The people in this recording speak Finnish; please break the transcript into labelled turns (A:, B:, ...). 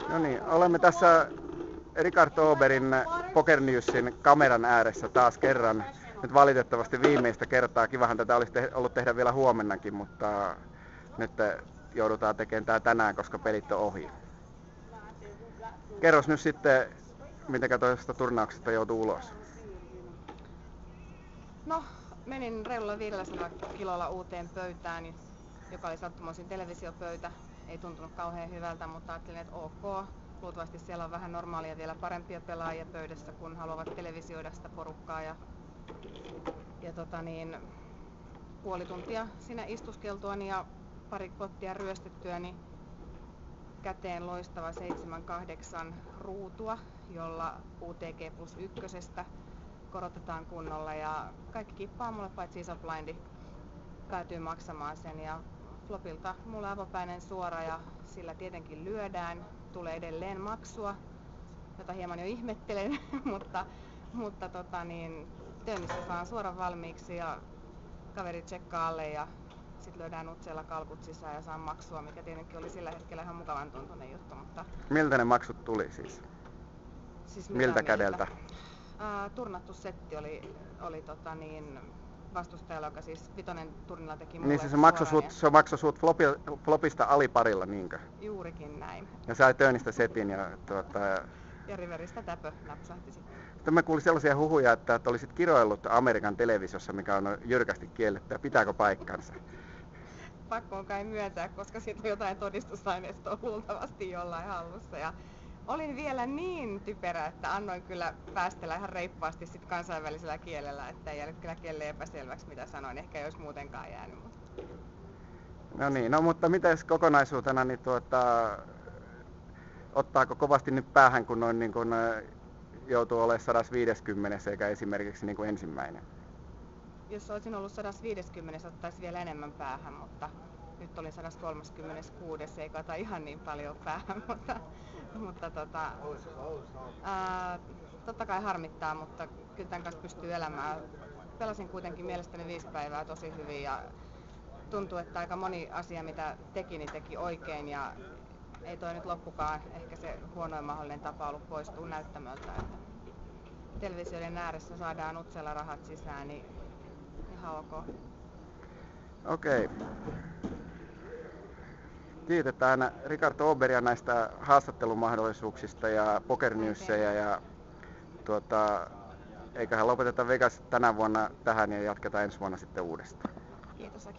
A: No niin, olemme tässä Richard Oberin Poker Newsin kameran ääressä taas kerran. Nyt valitettavasti viimeistä kertaa. Kivahan tätä olisi ollut tehdä vielä huomennakin, mutta nyt joudutaan tekemään tää tänään, koska pelit on ohi. Kerros nyt sitten, mitenkä toisesta turnauksesta joutuu ulos.
B: No, menin reilulla 500 kilolla uuteen pöytään, joka oli sattumoisin televisiopöytä. Ei tuntunut kauhean hyvältä, mutta ajattelin, että ok. Luultavasti siellä on vähän normaalia vielä parempia pelaajia pöydässä, kun haluavat televisioida sitä porukkaa. Ja puoli tuntia siinä istuskeltuani ja pari pottia ryöstettyäni käteen loistava 7-8 ruutua, jolla UTG plus ykkösestä korotetaan kunnolla ja kaikki kippaa mulle paitsi iso blindi päätyy maksamaan sen ja flopilta mulla avopäinen suora ja sillä tietenkin lyödään, tulee edelleen maksua, jota hieman jo ihmettelen, mutta Tönnissä saan suoran valmiiksi ja kaveri tsekkaa alle ja sitten lyödään nutseella kalkut sisään ja saan maksua, mikä tietenkin oli sillä hetkellä ihan mukavan tuntuinen juttu. Mutta
A: miltä ne maksut tuli siis? Miltä kädeltä?
B: Turnattu setti oli vastustajalla, joka siis vitonen turnilla teki mulle.
A: Niin se maksoi sut flopista aliparilla, niinkö?
B: Juurikin näin.
A: Ja sai Tönistä setin ja
B: ja riveristä täpö napsahti sitten.
A: Sitten mä kuulin sellaisia huhuja, että olisit kiroillut Amerikan televisiossa, mikä on jyrkästi kielletty. Pitääkö paikkansa?
B: Pakko on kai myöntää, koska siitä on jotain todistusaineistoa luultavasti jollain hallussa. Ja olin vielä niin typerä, että annoin kyllä päästellä ihan reippaasti sit kansainvälisellä kielellä, että ei jäänyt kyllä kelleen epäselväksi mitä sanoin. Ehkä ei olisi muutenkaan jäänyt.
A: No niin, mutta mites kokonaisuutena, niin ottaako kovasti nyt päähän, kun noin niin kuin joutuu olemaan 150 eikä esimerkiksi niin kuin ensimmäinen?
B: Jos olisin ollut 150, ottaisi vielä enemmän päähän, mutta nyt olin 136, ei kata ihan niin paljon päähän, mutta totta kai harmittaa, mutta kyllä tämän kanssa pystyy elämään. Pelasin kuitenkin mielestäni 5 päivää tosi hyvin ja tuntuu, että aika moni asia mitä teki oikein ja ei toi nyt loppukaan ehkä se huonoin mahdollinen tapa ollut poistua näyttämöltä. Että televisioiden ääressä saadaan nutsella rahat sisään, niin ihan ok.
A: Okei. Kiitetään Richard Oberia näistä haastattelumahdollisuuksista ja Poker Newsseja ja eiköhän lopeteta Vegas tänä vuonna tähän ja jatketaan ensi vuonna sitten uudestaan.
B: Kiitos Aki.